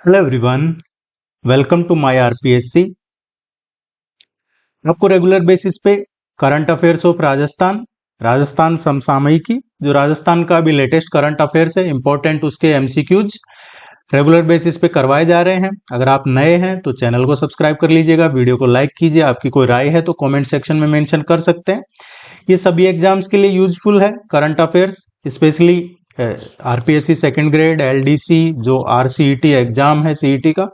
Hello everyone, welcome to my RPSC. आपको regular basis पे current affairs of Rajasthan समसामयिकी, जो राजस्थान का भी लेटेस्ट करंट अफेयर्स है, इंपॉर्टेंट उसके एमसीक्यूज रेगुलर बेसिस पे करवाए जा रहे हैं। अगर आप नए हैं तो चैनल को सब्सक्राइब कर लीजिएगा, वीडियो को लाइक कीजिए। आपकी कोई राय है तो कमेंट सेक्शन में मेंशन कर सकते हैं। ये सभी एग्जाम्स के लिए यूजफुल है current affairs, specially RPSC second grade, LDC, जो आरसीईटी एग्जाम है सीईटी का,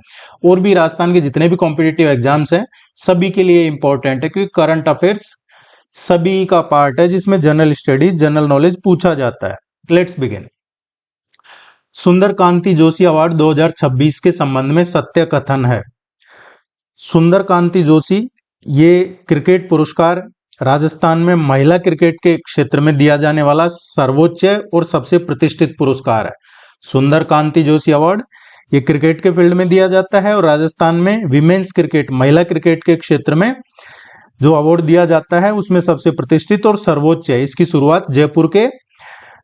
और भी राजस्थान के जितने भी कॉम्पिटिटिव एग्जाम्स हैं सभी के लिए इंपॉर्टेंट है, क्योंकि करंट अफेयर्स सभी का पार्ट है जिसमें जनरल स्टडीज, जनरल नॉलेज पूछा जाता है। Let's begin. सुंदर कांति जोशी अवार्ड 2026 के संबंध में सत्य कथन है। सुंदर कांति जोशी ये क्रिकेट पुरस्कार राजस्थान में महिला क्रिकेट के क्षेत्र में दिया जाने वाला सर्वोच्च और सबसे प्रतिष्ठित पुरस्कार है। सुंदर कांति जोशी अवार्ड ये क्रिकेट के फील्ड में दिया जाता है, और राजस्थान में विमेन्स क्रिकेट, महिला क्रिकेट के क्षेत्र में जो अवार्ड दिया जाता है उसमें सबसे प्रतिष्ठित और सर्वोच्च है। इसकी शुरुआत जयपुर के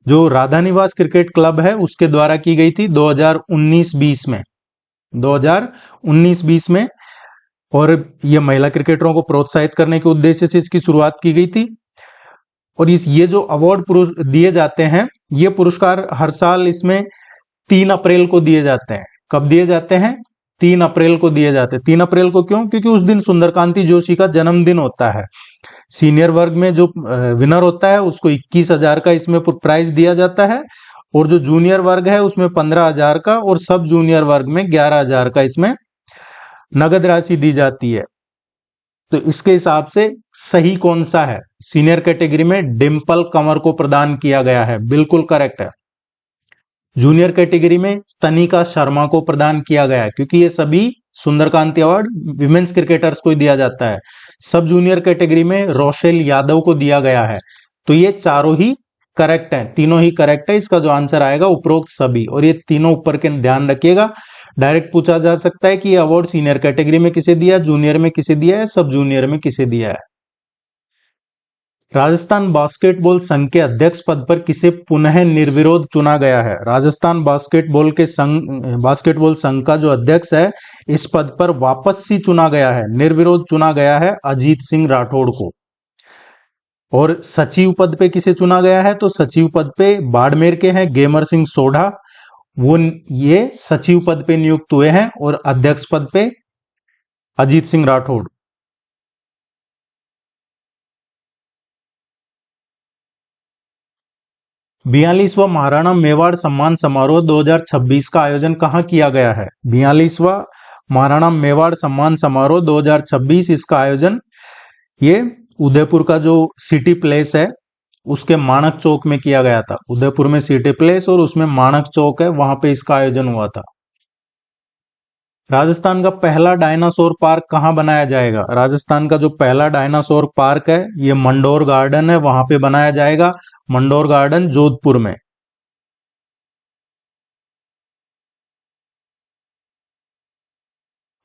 जो राधा निवास क्रिकेट क्लब है उसके द्वारा की गई थी 2019-20 में, 2019-20 में, और ये महिला क्रिकेटरों को प्रोत्साहित करने के उद्देश्य से इसकी शुरुआत की गई थी। और ये जो अवार्ड दिए जाते हैं, ये पुरस्कार हर साल इसमें 3 अप्रैल को दिए जाते हैं। कब दिए जाते हैं? 3 अप्रैल को दिए जाते हैं। 3 अप्रैल को क्यों? क्योंकि उस दिन सुंदरकांति जोशी का जन्मदिन होता है। सीनियर वर्ग में जो विनर होता है उसको 21,000 का इसमें प्राइज दिया जाता है, और जो जूनियर वर्ग है उसमें 15,000 का, और सब जूनियर वर्ग में 11,000 का इसमें नगद राशि दी जाती है। तो इसके हिसाब से सही कौन सा है? सीनियर कैटेगरी में डिंपल कंवर को प्रदान किया गया है, बिल्कुल करेक्ट है। जूनियर कैटेगरी में तनिका शर्मा को प्रदान किया गया है, क्योंकि ये सभी सुंदरकांति अवार्ड विमेन्स क्रिकेटर्स को दिया जाता है। सब जूनियर कैटेगरी में रोशेल यादव को दिया गया है। तो ये चारों ही करेक्ट है, तीनों ही करेक्ट है। इसका जो आंसर आएगा उपरोक्त सभी, और ये तीनों ऊपर के ध्यान रखिएगा। डायरेक्ट पूछा जा सकता है कि ये अवार्ड सीनियर कैटेगरी में किसे दिया, जूनियर में किसे दिया है, सब जूनियर में किसे दिया है। राजस्थान बास्केटबॉल संघ के अध्यक्ष पद पर किसे पुनः निर्विरोध चुना गया है? राजस्थान बास्केटबॉल संघ का जो अध्यक्ष है इस पद पर वापस से चुना गया है, निर्विरोध चुना गया है अजीत सिंह राठौड़ को। और सचिव पद पे किसे चुना गया है? तो सचिव पद पे बाड़मेर के हैं गेमर सिंह सोढ़ा, वो ये सचिव पद पे नियुक्त हुए हैं, और अध्यक्ष पद पे अजीत सिंह राठौड़। बयालीसवां महाराणा मेवाड़ सम्मान समारोह 2026 का आयोजन कहाँ किया गया है? 42वां महाराणा मेवाड़ सम्मान समारोह 2026, इसका आयोजन ये उदयपुर का जो सिटी प्लेस है उसके माणक चौक में किया गया था। उदयपुर में सिटी प्लेस और उसमें माणक चौक है, वहां पे इसका आयोजन हुआ था। राजस्थान का पहला डायनासोर पार्क कहाँ बनाया जाएगा? राजस्थान का जो पहला डायनासोर पार्क है ये मंडोर गार्डन है, वहां पे बनाया जाएगा। मंडोर गार्डन जोधपुर में।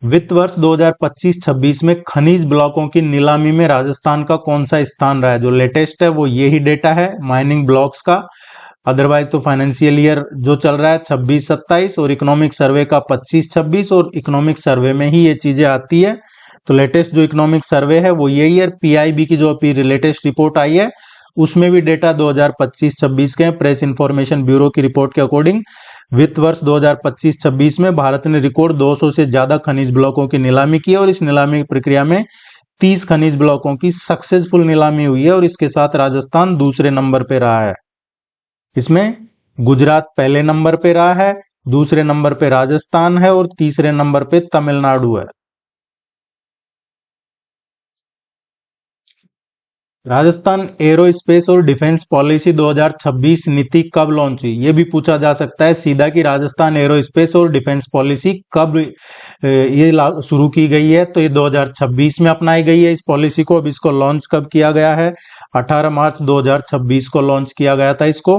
वित्त वर्ष 2025-26 में खनिज ब्लॉकों की नीलामी में राजस्थान का कौन सा स्थान रहा है? जो लेटेस्ट है वो यही डेटा है माइनिंग ब्लॉक्स का। अदरवाइज तो फाइनेंशियल ईयर जो चल रहा है 26-27, और इकोनॉमिक सर्वे का 25-26, और इकोनॉमिक सर्वे में ही ये चीजें आती है। तो लेटेस्ट जो इकोनॉमिक सर्वे है वो यही है। पीआईबी की जो अभी लेटेस्ट रिपोर्ट आई है उसमें भी डेटा 2025-26 के हैं। प्रेस इंफॉर्मेशन ब्यूरो की रिपोर्ट के अकॉर्डिंग वित्त वर्ष 2025-26 में भारत ने रिकॉर्ड 200 से ज्यादा खनिज ब्लॉकों की नीलामी की, और इस नीलामी की प्रक्रिया में 30 खनिज ब्लॉकों की सक्सेसफुल नीलामी हुई है, और इसके साथ राजस्थान दूसरे नंबर पे रहा है। इसमें गुजरात पहले नंबर पे रहा है, दूसरे नंबर पे राजस्थान है, और तीसरे नंबर पे तमिलनाडु है। राजस्थान एरोस्पेस और डिफेंस पॉलिसी 2026 नीति कब लॉन्च हुई? ये भी पूछा जा सकता है सीधा कि राजस्थान एरोस्पेस और डिफेंस पॉलिसी कब ये शुरू की गई है? तो ये 2026 में अपनाई गई है इस पॉलिसी को। अब इसको लॉन्च कब किया गया है? 18 मार्च 2026 को लॉन्च किया गया था इसको।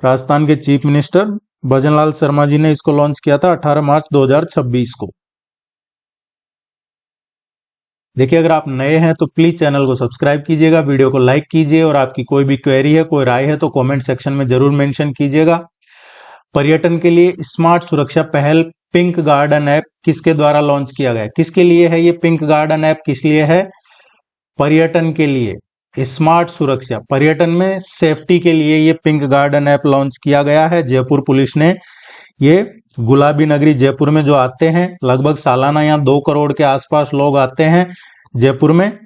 राजस्थान के चीफ मिनिस्टर भजनलाल शर्मा जी ने इसको लॉन्च किया था 18 मार्च 2026 को। देखिए, अगर आप नए हैं तो प्लीज चैनल को सब्सक्राइब कीजिएगा, वीडियो को लाइक कीजिए, और आपकी कोई भी क्वेरी है, कोई राय है तो कमेंट सेक्शन में जरूर मेंशन कीजिएगा। पर्यटन के लिए स्मार्ट सुरक्षा पहल पिंक गार्डन ऐप किसके द्वारा लॉन्च किया गया? किसके लिए है ये पिंक गार्डन ऐप? किस लिए है? पर्यटन के लिए, स्मार्ट सुरक्षा, पर्यटन में सेफ्टी के लिए ये पिंक गार्डन ऐप लॉन्च किया गया है जयपुर पुलिस ने। ये गुलाबी नगरी जयपुर में जो आते हैं, लगभग सालाना यहाँ 2 करोड़ के आसपास लोग आते हैं जयपुर में,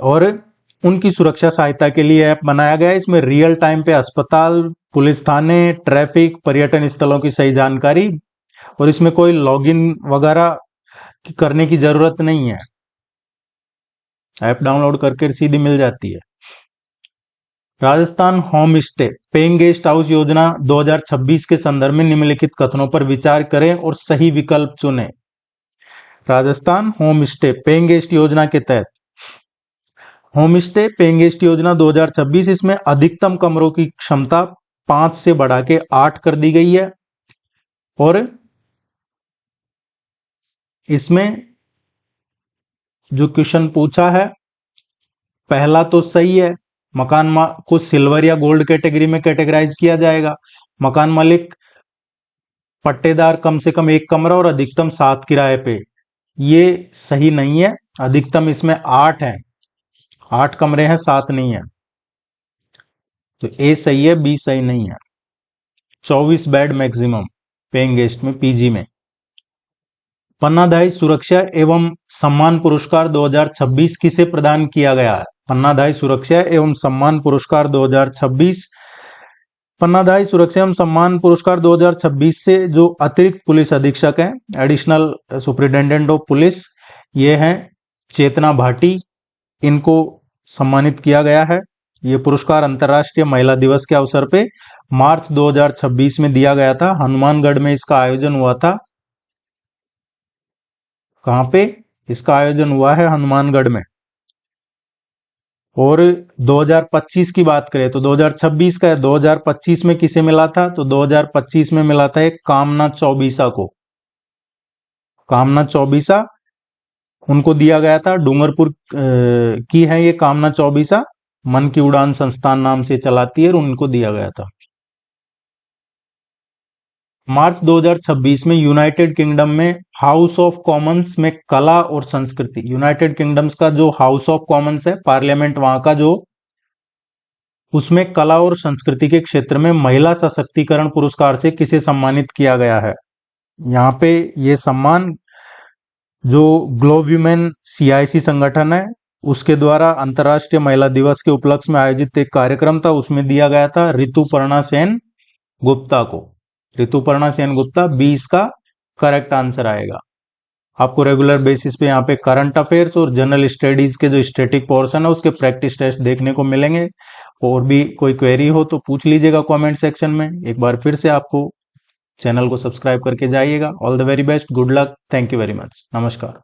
और उनकी सुरक्षा सहायता के लिए ऐप बनाया गया है। इसमें रियल टाइम पे अस्पताल, पुलिस थाने, ट्रैफिक, पर्यटन स्थलों की सही जानकारी, और इसमें कोई लॉगिन वगैरह करने की जरूरत नहीं है, ऐप डाउनलोड करके सीधी मिल जाती है। Rajasthan home stay paying guest house योजना 2026 के संदर्भ में निम्नलिखित कथनों पर विचार करें और सही विकल्प चुनें। Rajasthan home stay paying guest योजना के तहत होम स्टे पेइंग गेस्ट योजना 2026, इसमें अधिकतम कमरों की क्षमता 5 से बढ़ा के 8 कर दी गई है, और इसमें जो क्वेश्चन पूछा है, पहला तो सही है, मकान को सिल्वर या गोल्ड कैटेगरी में कैटेगराइज किया जाएगा। मकान मालिक पट्टेदार कम से कम 1 कमरा और अधिकतम 7 किराए पे, ये सही नहीं है। अधिकतम इसमें 8 है, 8 कमरे हैं, 7 नहीं है, तो ए सही है, बी सही नहीं है। 24 बेड मैक्सिमम पेइंग गेस्ट में, पीजी में। पन्नाधाई सुरक्षा एवं सम्मान पुरस्कार 2026 किसे प्रदान किया गया है? पन्नाधाई सुरक्षा एवं सम्मान पुरस्कार 2026, पन्नाधाई सुरक्षा एवं सम्मान पुरस्कार 2026 से जो अतिरिक्त पुलिस अधीक्षक हैं, एडिशनल सुपरिटेंडेंट ऑफ पुलिस, ये हैं चेतना भाटी, इनको सम्मानित किया गया है। ये पुरस्कार अंतर्राष्ट्रीय महिला दिवस के अवसर पे मार्च 2026 में दिया गया था। हनुमानगढ़ में इसका आयोजन हुआ था। कहां पे इसका आयोजन हुआ है? हनुमानगढ़ में। और 2025 की बात करें तो 2026 का है, 2025 में किसे मिला था? तो 2025 में मिला था एक कामना चौबीसा को। कामना चौबीसा उनको दिया गया था, डूंगरपुर की है ये कामना चौबीसा, मन की उड़ान संस्थान नाम से चलाती है, और उनको दिया गया था। मार्च 2026 में यूनाइटेड किंगडम में हाउस ऑफ कॉमन्स में कला और संस्कृति, यूनाइटेड किंगडम्स का जो हाउस ऑफ कॉमन्स है, पार्लियामेंट वहां का, जो उसमें कला और संस्कृति के क्षेत्र में महिला सशक्तिकरण पुरस्कार से किसे सम्मानित किया गया है? यहाँ पे ये सम्मान जो ग्लोब वीमेन CIC संगठन है, उसके द्वारा अंतर्राष्ट्रीय महिला दिवस के उपलक्ष्य में आयोजित एक कार्यक्रम था, उसमें दिया गया था ऋतुपर्णा सेन गुप्ता को। ऋतुपर्णा सेन गुप्ता, 20 का करेक्ट आंसर आएगा। आपको रेगुलर बेसिस पे यहाँ पे करंट अफेयर्स और जनरल स्टडीज के जो स्टैटिक पोर्शन है उसके प्रैक्टिस टेस्ट देखने को मिलेंगे। और भी कोई क्वेरी हो तो पूछ लीजिएगा कमेंट सेक्शन में। एक बार फिर से आपको चैनल को सब्सक्राइब करके जाइएगा। All the very best, good luck, thank you very much, नमस्कार।